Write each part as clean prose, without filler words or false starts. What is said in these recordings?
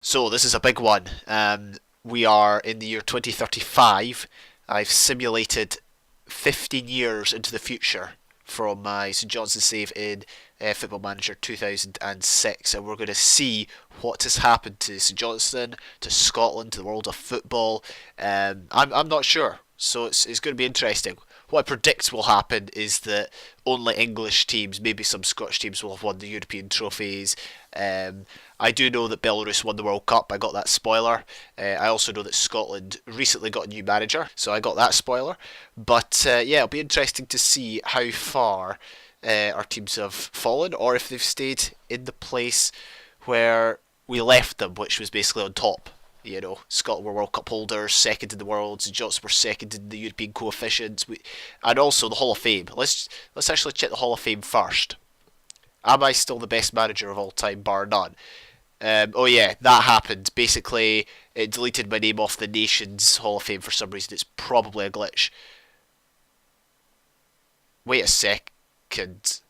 So this is a big one. We are in the year 2035. I've simulated 15 years into the future from my St Johnstone save in Football Manager 2006, and we're going to see what has happened to St Johnstone, to Scotland, to the world of football. I'm not sure, so it's going to be interesting. What I predict will happen is that only English teams, maybe some Scottish teams, will have won the European trophies. Um, I do know that Belarus won the World Cup. I got that spoiler. I also know that Scotland recently got a new manager, so I got that spoiler. But yeah, it'll be interesting to see how far our teams have fallen, or if they've stayed in the place where we left them, which was basically on top. You know, Scotland were World Cup holders, second in the world. St Johnstone were second in the European coefficients, and also the Hall of Fame. Let's actually check the Hall of Fame first. Am I still the best manager of all time, bar none? Oh yeah, that happened. Basically, it deleted my name off the nation's Hall of Fame for some reason. It's probably a glitch. Wait a second.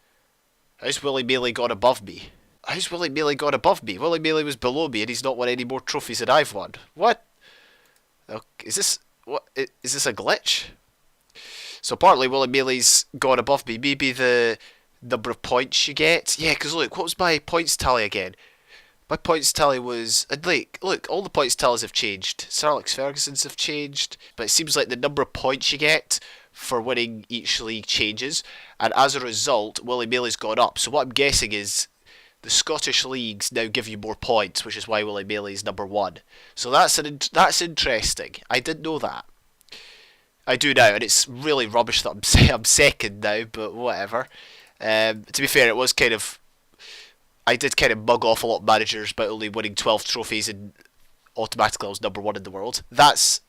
How's Willie Mealy got above me? How's Willie Mealy got above me? Willie Mealy was below me, and he's not won any more trophies than I've won. What? Is this what? Is this a glitch? So partly Willie Mealy's gone above me. Maybe the number of points you get. Yeah, because look, what was my points tally again? My points tally was, and like, look, all the points tallies have changed. Sir Alex Ferguson's have changed, but it seems like the number of points you get for winning each league changes, and as a result, Willie Mealy's gone up. So what I'm guessing is the Scottish leagues now give you more points, which is why Willie Mealy is number one. So that's interesting. I didn't know that. I do now, and it's really rubbish that I'm second now, but whatever. To be fair, it was kind of, I did kind of mug off a lot of managers by only winning 12 trophies and automatically I was number one in the world. That's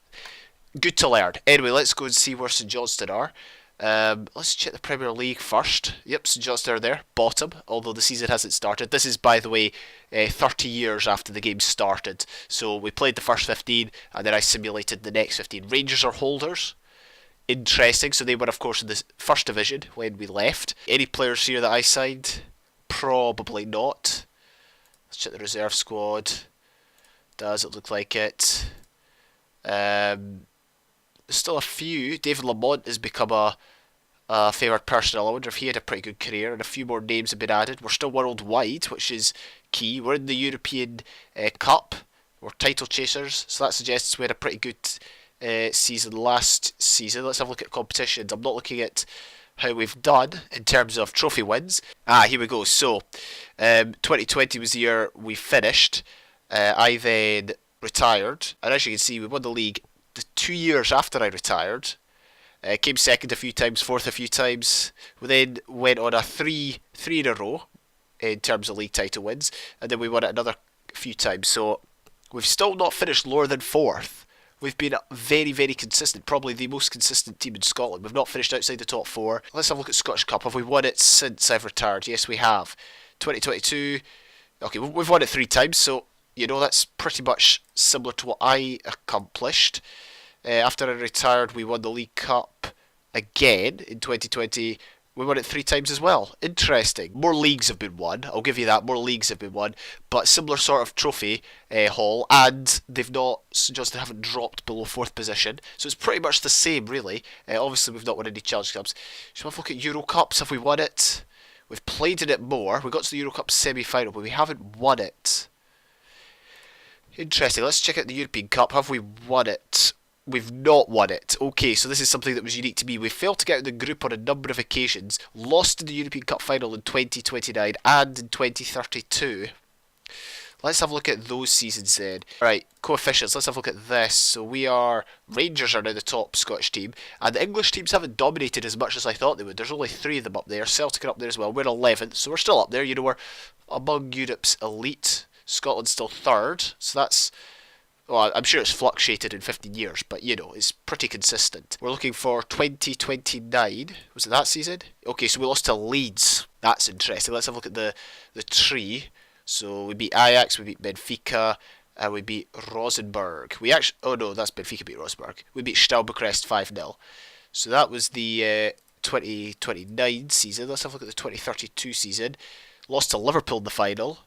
good to learn. Anyway, let's go and see where St Johnstone are. Let's check the Premier League first. Yep, St Johnstone are there, bottom, although the season hasn't started. This is, by the way, 30 years after the game started. So we played the first 15 and then I simulated the next 15. Rangers are holders. Interesting. So they were, of course, in the first division when we left. Any players here that I signed? Probably not. Let's check the reserve squad. Does it look like it? There's still a few. David Lamont has become a favoured personnel. I wonder if he had a pretty good career, and a few more names have been added. We're still worldwide, which is key. We're in the European Cup. We're title chasers, so that suggests we had a pretty good season last season. Let's have a look at competitions. I'm not looking at how we've done in terms of trophy wins. Here we go. So, 2020 was the year we finished. I then retired, and as you can see, we won the league the 2 years after I retired. Came second a few times, fourth a few times. We then went on a three in a row in terms of league title wins, and then we won it another few times. So we've still not finished lower than fourth. We've been very, very consistent, probably the most consistent team in Scotland. We've not finished outside the top four. Let's have a look at Scottish Cup. Have we won it since I've retired? Yes, we have. 2022. Okay, we've won it 3 times, so you know that's pretty much similar to what I accomplished. After I retired, we won the League Cup again in 2020. We won it 3 times as well. Interesting. More leagues have been won. I'll give you that. More leagues have been won, but similar sort of trophy haul, and they've not just haven't dropped below 4th position. So it's pretty much the same, really. Obviously, we've not won any Challenge Cups. Shall we have a look at Euro Cups? Have we won it? We've played in it more. We got to the Euro Cup semi-final, but we haven't won it. Interesting. Let's check out the European Cup. Have we won it? We've not won it. Okay, so this is something that was unique to me. We failed to get out of the group on a number of occasions, lost in the European Cup final in 2029 and in 2032. Let's have a look at those seasons then. Right, coefficients. Let's have a look at this. So Rangers are now the top Scottish team, and the English teams haven't dominated as much as I thought they would. There's only 3 of them up there. Celtic are up there as well. We're 11th, so we're still up there. You know, we're among Europe's elite. Scotland's still 3rd, so that's... Well, I'm sure it's fluctuated in 15 years, but you know, it's pretty consistent. We're looking for 2029. Was it that season? Okay, so we lost to Leeds. That's interesting. Let's have a look at the tree. So we beat Ajax, we beat Benfica, and we beat Rosenborg. Oh no, that's Benfica beat Rosenborg. We beat Stalbecrest 5-0. So that was the 2029 season. Let's have a look at the 2032 season. Lost to Liverpool in the final.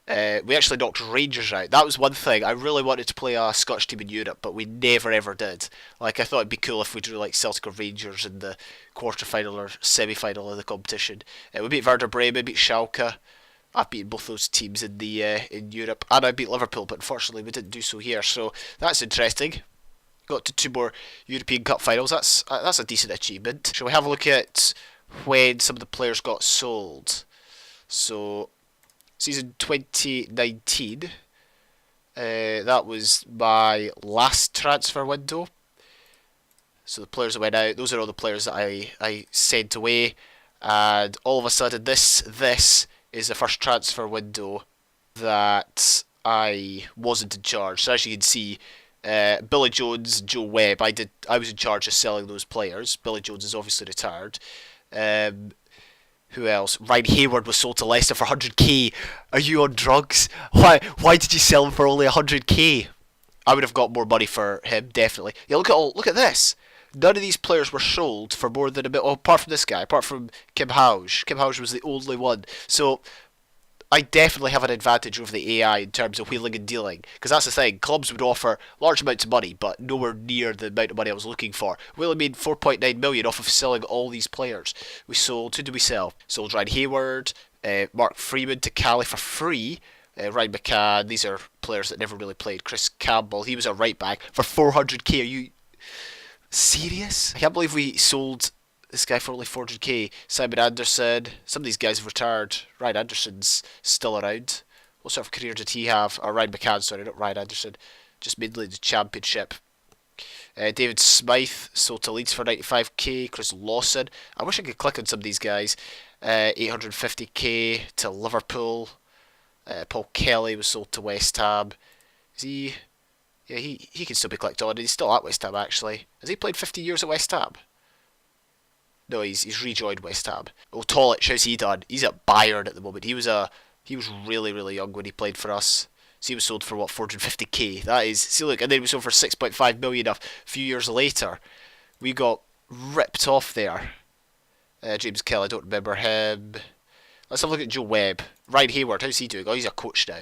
We actually knocked Rangers out. That was one thing. I really wanted to play a Scottish team in Europe, but we never ever did. Like, I thought it'd be cool if we drew like Celtic or Rangers in the quarter-final or semi-final of the competition. We beat Werder Bremen, beat Schalke. I've beaten both those teams in the in Europe, and I beat Liverpool, but unfortunately we didn't do so here. So that's interesting. Got to 2 more European Cup finals. That's a decent achievement. Shall we have a look at when some of the players got sold? So season 2019, that was my last transfer window. So the players that went out, those are all the players that I sent away, and all of a sudden this is the first transfer window that I wasn't in charge. So as you can see, Billy Jones, Joe Webb, I was in charge of selling those players. Billy Jones is obviously retired. Who else? Ryan Hayward was sold to Leicester for 100k. Are you on drugs? Why did you sell him for only 100k? I would have got more money for him, definitely. Yeah, look at this. None of these players were sold for more than a bit. Oh, apart from this guy, apart from Kim Hauge. Kim Hauge was the only one. So I definitely have an advantage over the AI in terms of wheeling and dealing, because that's the thing. Clubs would offer large amounts of money, but nowhere near the amount of money I was looking for. We only made 4.9 million off of selling all these players. We sold. Who did we sell? Sold Ryan Hayward, Mark Freeman to Cali for free. Ryan McCann. These are players that never really played. Chris Campbell. He was a right back for 400k. Are you serious? I can't believe we sold this guy for only 400k. Simon Anderson. Some of these guys have retired. Ryan Anderson's still around. What sort of career did he have? Or Ryan McCann, sorry, not Ryan Anderson. Just mainly the Championship. David Smythe sold to Leeds for 95k. Chris Lawson. I wish I could click on some of these guys. 850k to Liverpool. Paul Kelly was sold to West Ham. Is he? Yeah, he can still be clicked on. He's still at West Ham, actually. Has he played 50 years at West Ham? No, he's rejoined West Ham. Oh, Tolic, how's he done? He's at Bayern at the moment. He was really, really young when he played for us. So he was sold for what, 450k? That is, see, look, and then he was sold for 6.5 million a few years later. We got ripped off there. James Kelly, I don't remember him. Let's have a look at Joe Webb. Ryan Hayward, how's he doing? Oh, he's a coach now.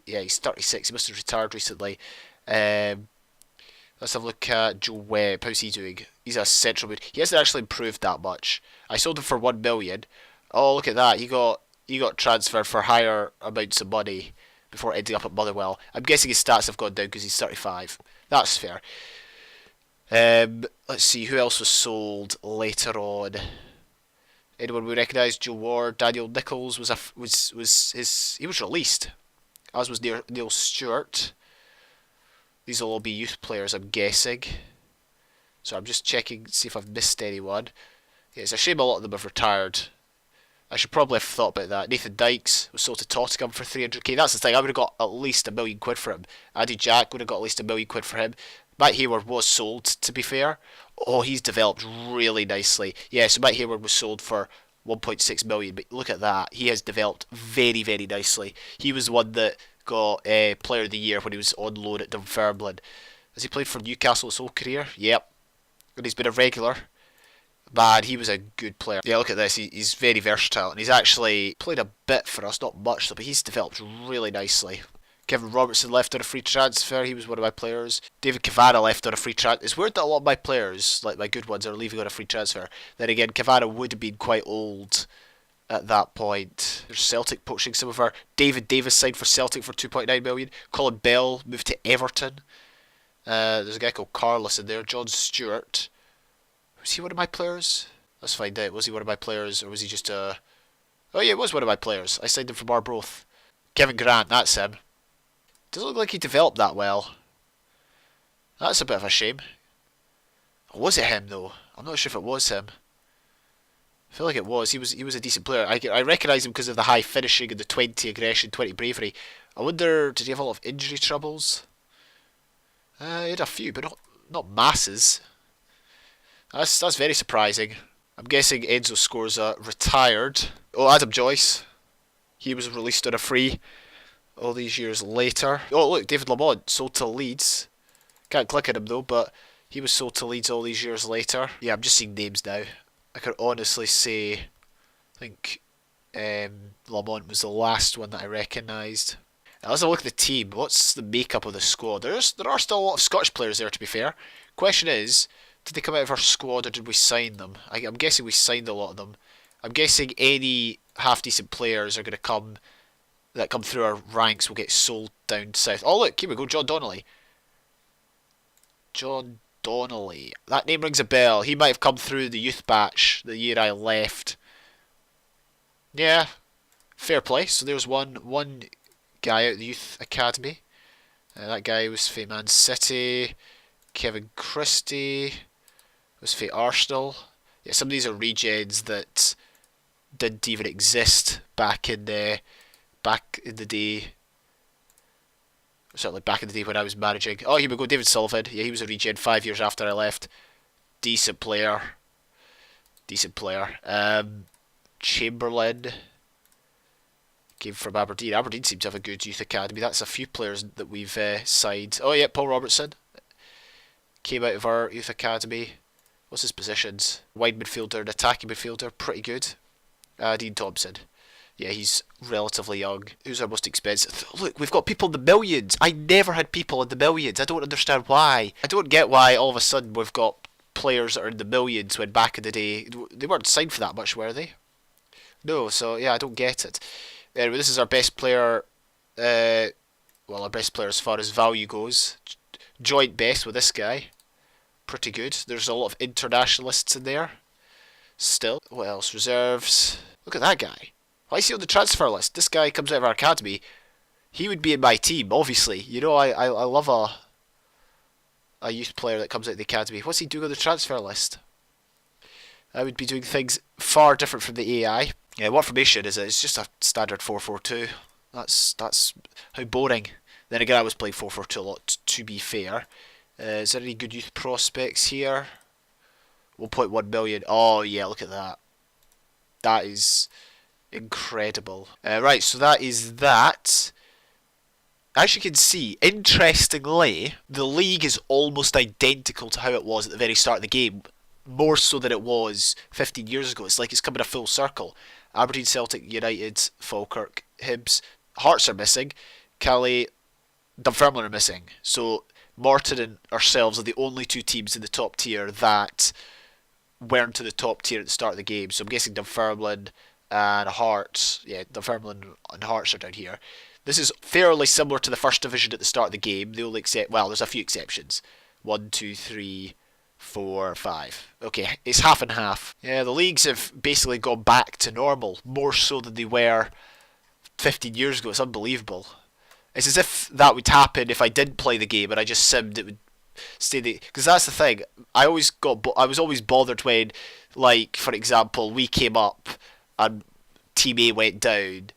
Yeah, he's 36. He must have retired recently. Let's have a look at Joe Webb. How's he doing? He's a central mid. He hasn't actually improved that much. I sold him for 1 million. Oh, look at that. He got transferred for higher amounts of money before ending up at Motherwell. I'm guessing his stats have gone down because he's 35. That's fair. Let's see who else was sold later on. Anyone we recognise? Joe Ward, Daniel Nichols he was released, as was Neil Stewart. These will all be youth players, I'm guessing. So I'm just checking to see if I've missed anyone. Yeah, it's a shame a lot of them have retired. I should probably have thought about that. Nathan Dykes was sold to Tottenham for 300k. That's the thing, I would have got at least £1 million for him. Andy Jack would have got at least £1 million for him. Matt Hayward was sold, to be fair. Oh, he's developed really nicely. Yeah, so Matt Hayward was sold for 1.6 million, but look at that. He has developed very, very nicely. He was the one that got Player of the Year when he was on loan at Dunfermline. Has he played for Newcastle his whole career? Yep. And he's been a regular. Man, he was a good player. Yeah, look at this. He's very versatile, and he's actually played a bit for us, not much, though, but he's developed really nicely. Kevin Robertson left on a free transfer. He was one of my players. David Cavana left on a free transfer. It's weird that a lot of my players, like my good ones, are leaving on a free transfer. Then again, Cavana would have been quite old at that point. There's Celtic poaching some of our. David Davis signed for Celtic for 2.9 million. Colin Bell moved to Everton. There's a guy called Carlos in there. John Stewart. Was he one of my players? Let's find out. Was he one of my players, or was he just a? Oh yeah, it was one of my players. I signed him from Arbroath. Kevin Grant, that's him. Doesn't look like he developed that well. That's a bit of a shame. Or was it him though? I'm not sure if it was him. I feel like it was. He was a decent player. I recognise him because of the high finishing and the 20 aggression, 20 bravery. I wonder, did he have a lot of injury troubles? He had a few, but not masses. That's very surprising. I'm guessing Enzo Scorza retired. Oh, Adam Joyce. He was released on a free all these years later. Oh look, David Lamont sold to Leeds. Can't click on him though, but he was sold to Leeds all these years later. Yeah, I'm just seeing names now. I could honestly say, I think Lamont was the last one that I recognised. Let's have a look at the team. What's the makeup of the squad? There are still a lot of Scottish players there, to be fair. Question is, did they come out of our squad or did we sign them? I'm guessing we signed a lot of them. I'm guessing any half decent players are going to come that come through our ranks will get sold down south. Oh look, here we go, John Donnelly. John Donnelly. That name rings a bell. He might have come through the youth batch the year I left. Yeah, fair play. So there's one guy out of the youth academy. That guy was for Man City. Kevin Christie was for Arsenal. Yeah, some of these are regens that didn't even exist back in the day. Certainly back in the day when I was managing. Oh, here we go, David Sullivan. Yeah, he was a regen 5 years after I left. Decent player. Chamberlain came from Aberdeen. Aberdeen seems to have a good youth academy. That's a few players that we've signed. Oh yeah, Paul Robertson came out of our youth academy. What's his positions? Wide midfielder and attacking midfielder. Pretty good. Dean Thompson. Yeah, he's relatively young. Who's our most expensive? Look, we've got people in the millions. I never had people in the millions. I don't understand why. I don't get why all of a sudden we've got players that are in the millions when back in the day they weren't signed for that much, were they? No, so yeah, I don't get it. Anyway, this is our best player. Well, our best player as far as value goes. Joint best with this guy. Pretty good. There's a lot of internationalists in there. Still. What else? Reserves. Look at that guy. Why is he on the transfer list? This guy comes out of our academy. He would be in my team, obviously. You know, I love a youth player that comes out of the academy. What's he doing on the transfer list? I would be doing things far different from the AI. Yeah, what formation is it? It's just a standard 4-4-2. That's how boring. Then again, I was playing 4-4-2 a lot, to be fair. Is there any good youth prospects here? 1.1 million. Oh, yeah, look at that. That is incredible. Right, so that is that. As you can see, interestingly, the league is almost identical to how it was at the very start of the game. More so than it was 15 years ago. It's like it's coming a full circle. Aberdeen, Celtic, United, Falkirk, Hibs. Hearts are missing. Calais, Dunfermline are missing. So Morton and ourselves are the only two teams in the top tier that weren't to the top tier at the start of the game. So I'm guessing Dunfermline and Hearts. Yeah, Dunfermline and Hearts are down here. This is fairly similar to the first division at the start of the game. The only well, there's a few exceptions. 1, 2, 3, 4, 5. Okay, it's half and half. Yeah, the leagues have basically gone back to normal, more so than they were 15 years ago. It's unbelievable. It's as if that would happen if I didn't play the game and I just simmed it would stay the... Because that's the thing. I was always bothered when, like, for example, we came up and Team A went down,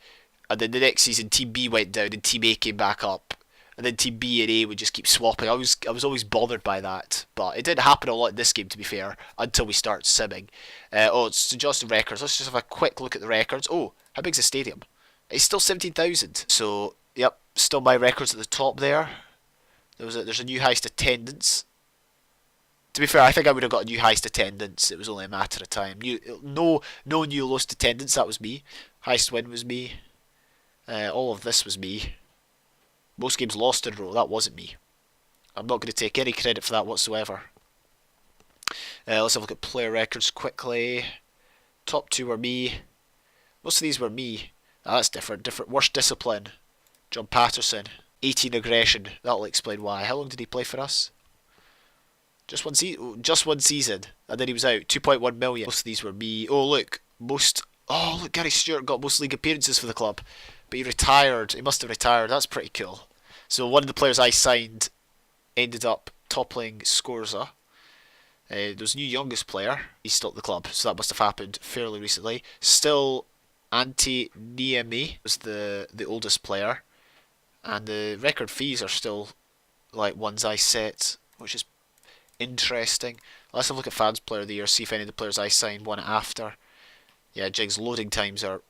and then the next season Team B went down and Team A came back up. And then Team B and A would just keep swapping. I was always bothered by that. But it didn't happen a lot in this game, to be fair, until we start simming. It's St Johnstone records. Let's just have a quick look at the records. Oh, how big's the stadium? It's still 17,000. So, yep, still my records at the top there. There's a new highest attendance. To be fair, I think I would have got a new highest attendance. It was only a matter of time. No new lowest attendance. That was me. Highest win was me. All of this was me. Most games lost in a row, that wasn't me. I'm not going to take any credit for that whatsoever. Let's have a look at player records quickly. Top 2 were me. Most of these were me. That's different. Worst discipline. John Patterson. 18 aggression. That'll explain why. How long did he play for us? Just one season. And then he was out. 2.1 million. Most of these were me. Oh, look. Look, Gary Stewart got most league appearances for the club. But he retired. He must have retired. That's pretty cool. So one of the players I signed ended up toppling Scorza. There's a new youngest player. He's still at the club, so that must have happened fairly recently. Still, Ante Niemi was the oldest player. And the record fees are still like ones I set, which is interesting. Let's have a look at fans player of the year, see if any of the players I signed won it after. Yeah, Jigs, loading times are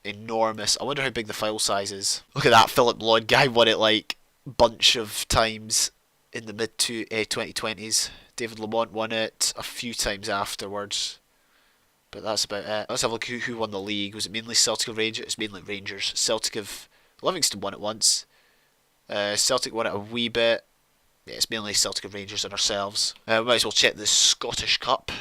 enormous. I wonder how big the file size is. Look at that, Philip Lloyd guy won it like bunch of times in the mid 2020s. David Lamont won it a few times afterwards. But that's about it. Let's have a look who won the league. Was it mainly Celtic or Rangers? It's mainly Rangers. Celtic of Livingston won it once. Celtic won it a wee bit. Yeah, it's mainly Celtic and Rangers and ourselves. We might as well check the Scottish Cup.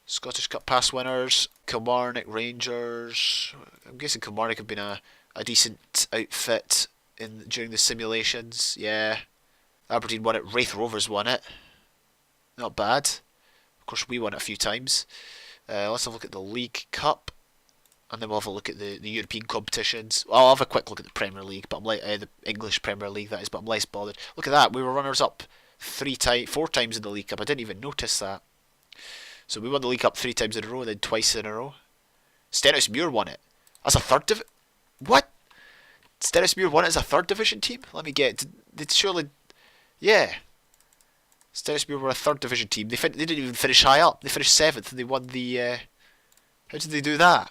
Scottish Cup past winners. Kilmarnock, Rangers. I'm guessing Kilmarnock have been a decent outfit during the simulations. Yeah. Aberdeen won it. Wraith Rovers won it. Not bad. Of course, we won it a few times. Let's have a look at the League Cup. And then we'll have a look at the European competitions. Well, I'll have a quick look at the Premier League, but I'm like the English Premier League, that is. But I'm less bothered. Look at that, we were runners up 4 times in the League Cup. I didn't even notice that. So we won the League Cup 3 times in a row, then twice in a row. Stenhousemuir won it. That's a what? Stenhousemuir won it as a third division team. Let me get. Did surely, yeah. Stenhousemuir were a third division team. They didn't even finish high up. They finished 7th, and they won the. How did they do that?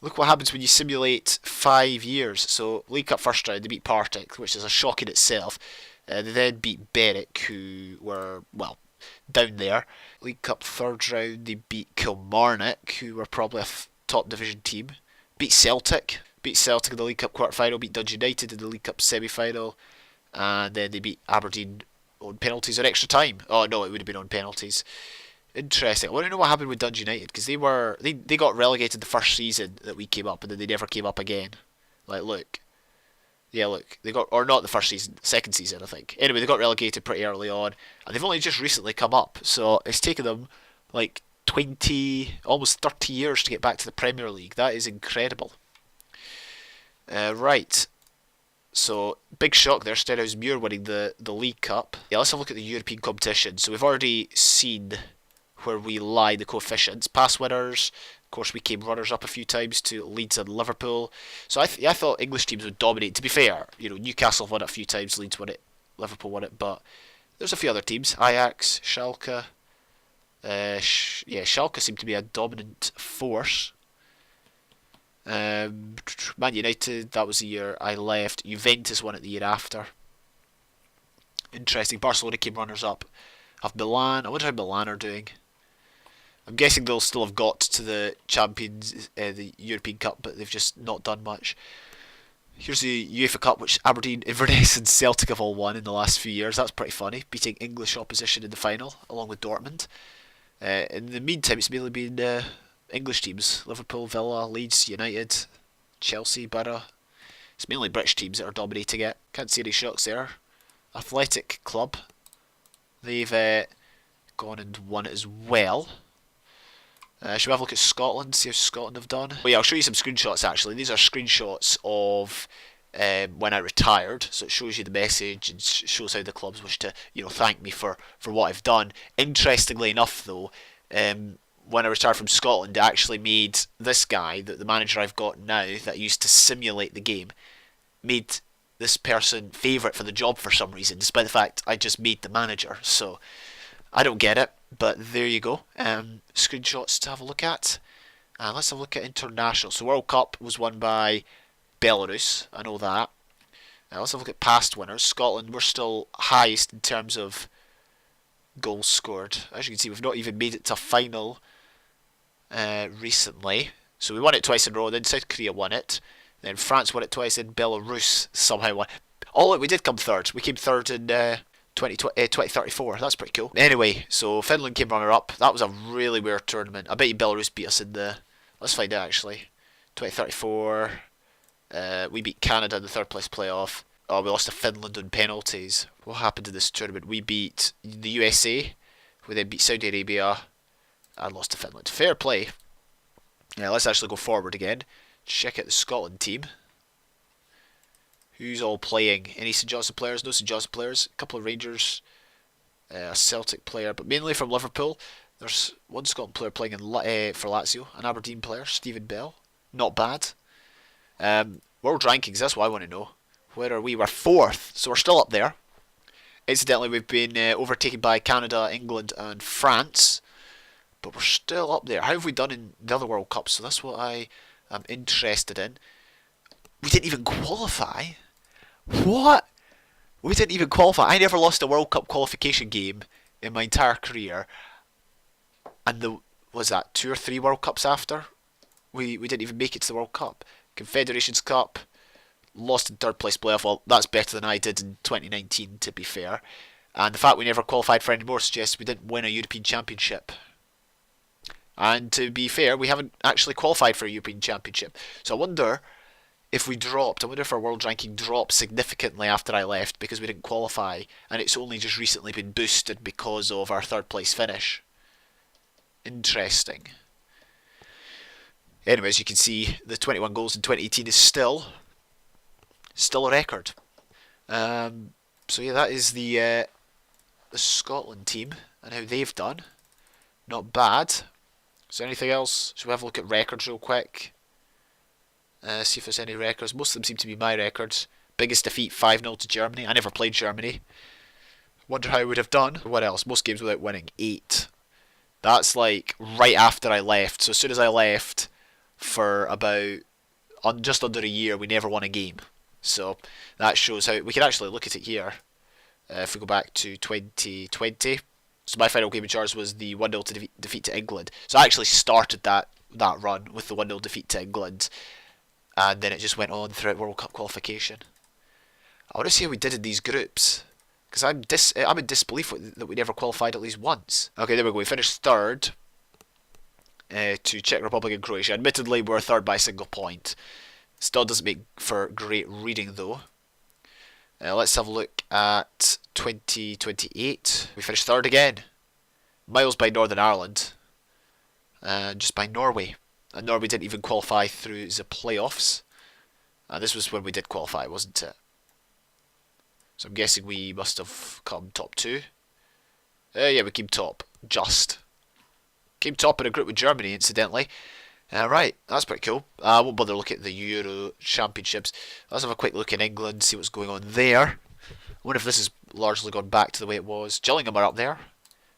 Look what happens when you simulate 5 years. So, League Cup first round, they beat Partick, which is a shock in itself. They then beat Berwick, who were, well, down there. League Cup third round, they beat Kilmarnock, who were probably a top division team. Beat Celtic. Beat Celtic in the League Cup quarter final. Beat Dundee United in the League Cup semi-final. And then they beat Aberdeen on penalties or extra time. Oh, no, it would have been on penalties. Interesting. I want to know what happened with Dundee United, because they got relegated the first season that we came up, and then they never came up again. Like, look. Yeah, look. They got, or not the first season, second season, I think. Anyway, they got relegated pretty early on, and they've only just recently come up, so it's taken them like 20, almost 30 years to get back to the Premier League. That is incredible. Right. So, big shock there, Stenhousemuir winning the League Cup. Yeah, let's have a look at the European competition. So we've already seen where we lie the coefficients. Past winners, of course, we came runners-up a few times to Leeds and Liverpool. So I thought English teams would dominate. To be fair, you know, Newcastle won it a few times, Leeds won it, Liverpool won it, but there's a few other teams. Ajax, Schalke. Yeah, Schalke seemed to be a dominant force. Man United, that was the year I left. Juventus won it the year after. Interesting. Barcelona came runners-up. Have Milan. I wonder how Milan are doing. I'm guessing they'll still have got to the Champions, the European Cup, but they've just not done much. Here's the UEFA Cup, which Aberdeen, Inverness and Celtic have all won in the last few years. That's pretty funny, beating English opposition in the final, along with Dortmund. In the meantime, it's mainly been English teams. Liverpool, Villa, Leeds, United, Chelsea, Borough. It's mainly British teams that are dominating it. Can't see any shocks there. Athletic Club. They've gone and won it as well. Should we have a look at Scotland, see how Scotland have done? Oh yeah, I'll show you some screenshots actually. These are screenshots of when I retired, so it shows you the message and shows how the clubs wish to, you know, thank me for what I've done. Interestingly enough though, when I retired from Scotland, it actually made this guy, the manager I've got now, that used to simulate the game, made this person favourite for the job for some reason, despite the fact I just made the manager. So I don't get it, but there you go. Screenshots to have a look at. Let's have a look at international. So World Cup was won by Belarus, I know that. Let's have a look at past winners. Scotland, we're still highest in terms of goals scored. As you can see, we've not even made it to final recently. So we won it twice in a row, then South Korea won it. Then France won it twice, then Belarus somehow won. Oh look, we did come third. We came third in 2034. That's pretty cool. Anyway, so Finland came runner-up. That was a really weird tournament. I bet you Belarus beat us in the... Let's find out actually. 2034. We beat Canada in the third place playoff. Oh, we lost to Finland on penalties. What happened in this tournament? We beat the USA. We then beat Saudi Arabia. And lost to Finland. Fair play. Yeah, let's actually go forward again. Check out the Scotland team. Who's all playing? Any St Johnstone players? No St Johnstone players. A couple of Rangers. A Celtic player, but mainly from Liverpool. There's one Scotland player playing for Lazio. An Aberdeen player, Stephen Bell. Not bad. World rankings, that's what I want to know. Where are we? We're 4th, so we're still up there. Incidentally, we've been overtaken by Canada, England and France. But we're still up there. How have we done in the other World Cups? So that's what I am interested in. We didn't even qualify. What? We didn't even qualify. I never lost a World Cup qualification game in my entire career. And was that 2 or 3 World Cups after? We didn't even make it to the World Cup. Confederations Cup, lost in third place playoff, well, that's better than I did in 2019, to be fair. And the fact we never qualified for any more suggests we didn't win a European Championship. And to be fair, we haven't actually qualified for a European Championship. So I wonder if we dropped, I wonder if our world ranking dropped significantly after I left because we didn't qualify, and it's only just recently been boosted because of our third place finish. Interesting. Anyway, as you can see, the 21 goals in 2018 is still a record. So yeah, that is the Scotland team and how they've done. Not bad. Is there anything else? Should we have a look at records real quick? See if there's any records. Most of them seem to be my records. Biggest defeat 5-0 to Germany. I never played Germany. Wonder how I would have done. What else? Most games without winning. 8. That's like right after I left. So as soon as I left, for about just under a year, we never won a game. So that shows how we can actually look at it here. If we go back to 2020. So my final game in charge was the 1-0 defeat to England. So I actually started that run with the 1-0 defeat to England. And then it just went on throughout World Cup qualification. I want to see how we did in these groups. Because I'm in disbelief that we never qualified at least once. Okay, there we go. We finished third to Czech Republic and Croatia. Admittedly, we're third by a single point. Still doesn't make for great reading, though. Let's have a look at 2028. We finished third again. Miles by Northern Ireland. Just by Norway. And Norway didn't even qualify through the playoffs. This was when we did qualify, wasn't it? So I'm guessing we must have come top 2. Yeah, we came top. Just. Came top in a group with Germany, incidentally. Right, that's pretty cool. I won't bother looking at the Euro Championships. Let's have a quick look in England, see what's going on there. I wonder if this has largely gone back to the way it was. Gillingham are up there.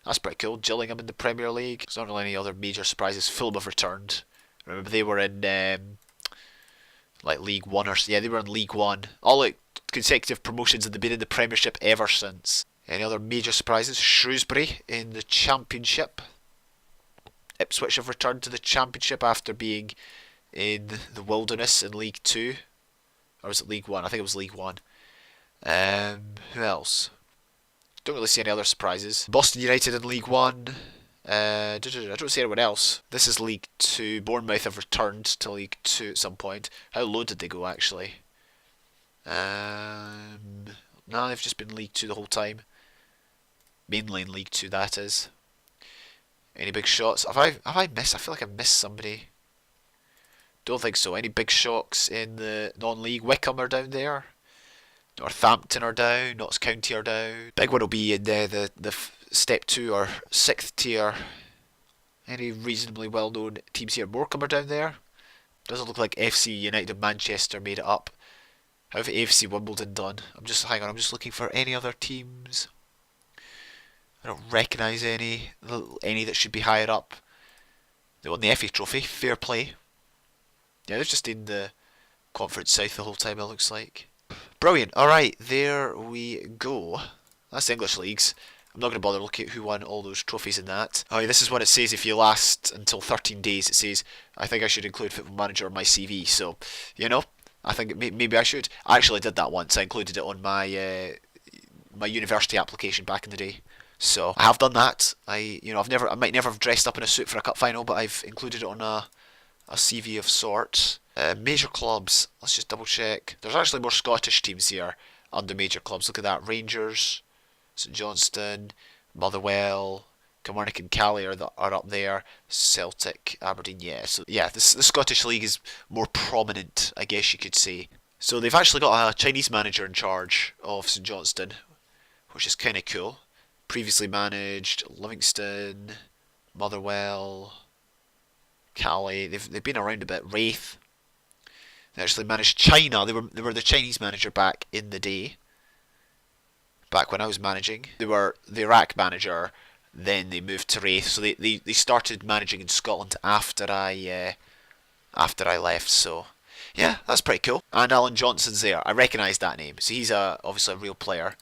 That's pretty cool. Gillingham in the Premier League. There's not really any other major surprises. Fulham have returned. Remember, they were in like League 1 or so. Yeah, they were in League 1. All like consecutive promotions, and they've been in the Premiership ever since. Any other major surprises? Shrewsbury in the Championship. Ipswich have returned to the Championship after being in the Wilderness in League 2. Or was it League 1? I think it was League 1. Who else? Don't really see any other surprises. Boston United in League 1. I don't see anyone else. This is League 2. Bournemouth have returned to League 2 at some point. How low did they go, actually? No, they've just been League 2 the whole time. Mainly in League 2, that is. Any big shots? Have I missed? I feel like I've missed somebody. Don't think so. Any big shocks in the non-league? Wickham are down there. Northampton are down. Notts County are down. Big one will be in the Step 2 or 6th tier. Any reasonably well-known teams here? Morecambe are down there. Doesn't look like FC United of Manchester made it up. How have AFC Wimbledon done? I'm just looking for any other teams. I don't recognise any that should be higher up. They won the FA Trophy. Fair play. Yeah, they're just in the Conference South the whole time, it looks like. Brilliant. Alright, there we go. That's the English leagues. I'm not going to bother looking at who won all those trophies in that. Oh, yeah, this is what it says if you last until 13 days. It says, I think I should include Football Manager on my CV. So, you know, I think maybe I should. I actually did that once. I included it on my my university application back in the day. So I have done that. I might never have dressed up in a suit for a cup final, but I've included it on a CV of sorts. Major clubs. Let's just double check. There's actually more Scottish teams here under major clubs. Look at that. Rangers, St Johnstone, Motherwell, Kilmarnock and Cali are up there. Celtic, Aberdeen, yeah. So yeah, the Scottish League is more prominent, I guess you could say. So they've actually got a Chinese manager in charge of St Johnstone, which is kind of cool. Previously managed Livingston, Motherwell, Cali. They've been around a bit. Wraith. They actually managed China. They were the Chinese manager back in the day. Back when I was managing, they were the Iraq manager. Then they moved to Wraith. So they started managing in Scotland after I left. So yeah, that's pretty cool. And Alan Johnson's there. I recognise that name. So he's obviously a real player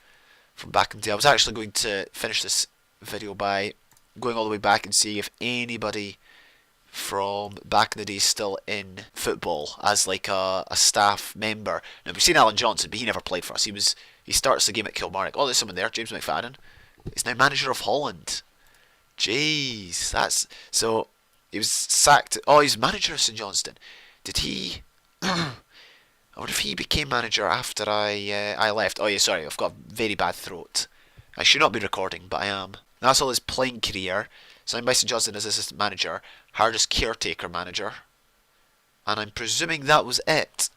from back in the day. I was actually going to finish this video by going all the way back and seeing if anybody from back in the day still in football as like a staff member. Now we've seen Alan Johnson, but he never played for us. He starts the game at Kilmarnock. Oh, there's someone there, James McFadden. He's now manager of Holland. Jeez, that's so. He was sacked. Oh, he's manager of St Johnstone. Did he? I wonder if he became manager after I left. Oh yeah, sorry, I've got a very bad throat. I should not be recording, but I am. That's all his playing career. Signed by St Johnstone as assistant manager, hired as caretaker manager, and I'm presuming that was it.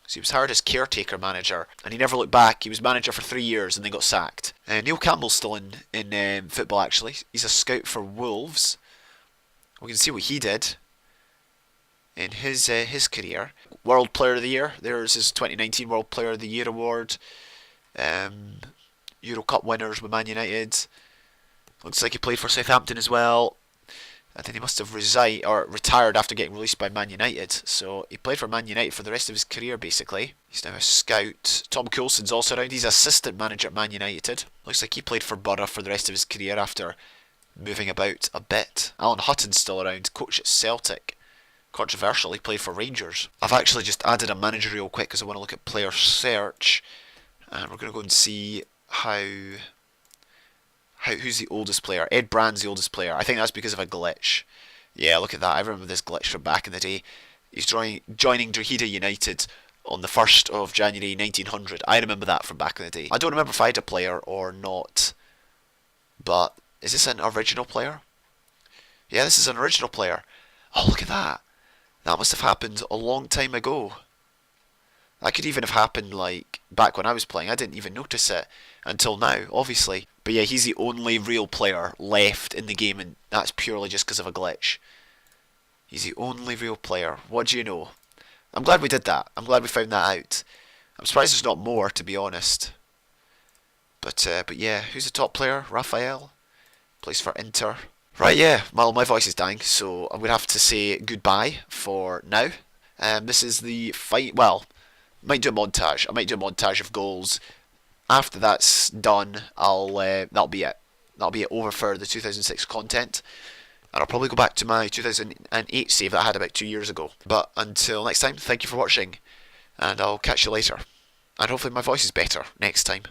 So he was hired as caretaker manager, and he never looked back. He was manager for 3 years and then got sacked. Neil Campbell's still in football actually. He's a scout for Wolves. We can see what he did in his career. World Player of the Year. There's his 2019 World Player of the Year award. Euro Cup winners with Man United. Looks like he played for Southampton as well. And then he must have retired after getting released by Man United. So he played for Man United for the rest of his career, basically. He's now a scout. Tom Coulson's also around. He's assistant manager at Man United. Looks like he played for Borough for the rest of his career after moving about a bit. Alan Hutton's still around, coach at Celtic. Controversial, he played for Rangers. I've actually just added a manager real quick because I want to look at player search. And we're going to go and see who's the oldest player. Ed Brand's the oldest player. I think that's because of a glitch. Yeah, look at that. I remember this glitch from back in the day. He's joining Drogheda United on the 1st of January 1900. I remember that from back in the day. I don't remember if I had a player or not. But is this an original player? Yeah, this is an original player. Oh, look at that. That must have happened a long time ago. That could even have happened like back when I was playing. I didn't even notice it until now, obviously. But yeah, he's the only real player left in the game, and that's purely just because of a glitch. He's the only real player. What do you know? I'm glad we did that. I'm glad we found that out. I'm surprised there's not more, to be honest. But yeah, who's the top player? Raphael. Plays for Inter. Right, yeah, well, my voice is dying, so I'm going to have to say goodbye for now. This is the fight. Well, might do a montage. I might do a montage of goals. After that's done, that'll be it. That'll be it over for the 2006 content. And I'll probably go back to my 2008 save that I had about 2 years ago. But until next time, thank you for watching. And I'll catch you later. And hopefully my voice is better next time.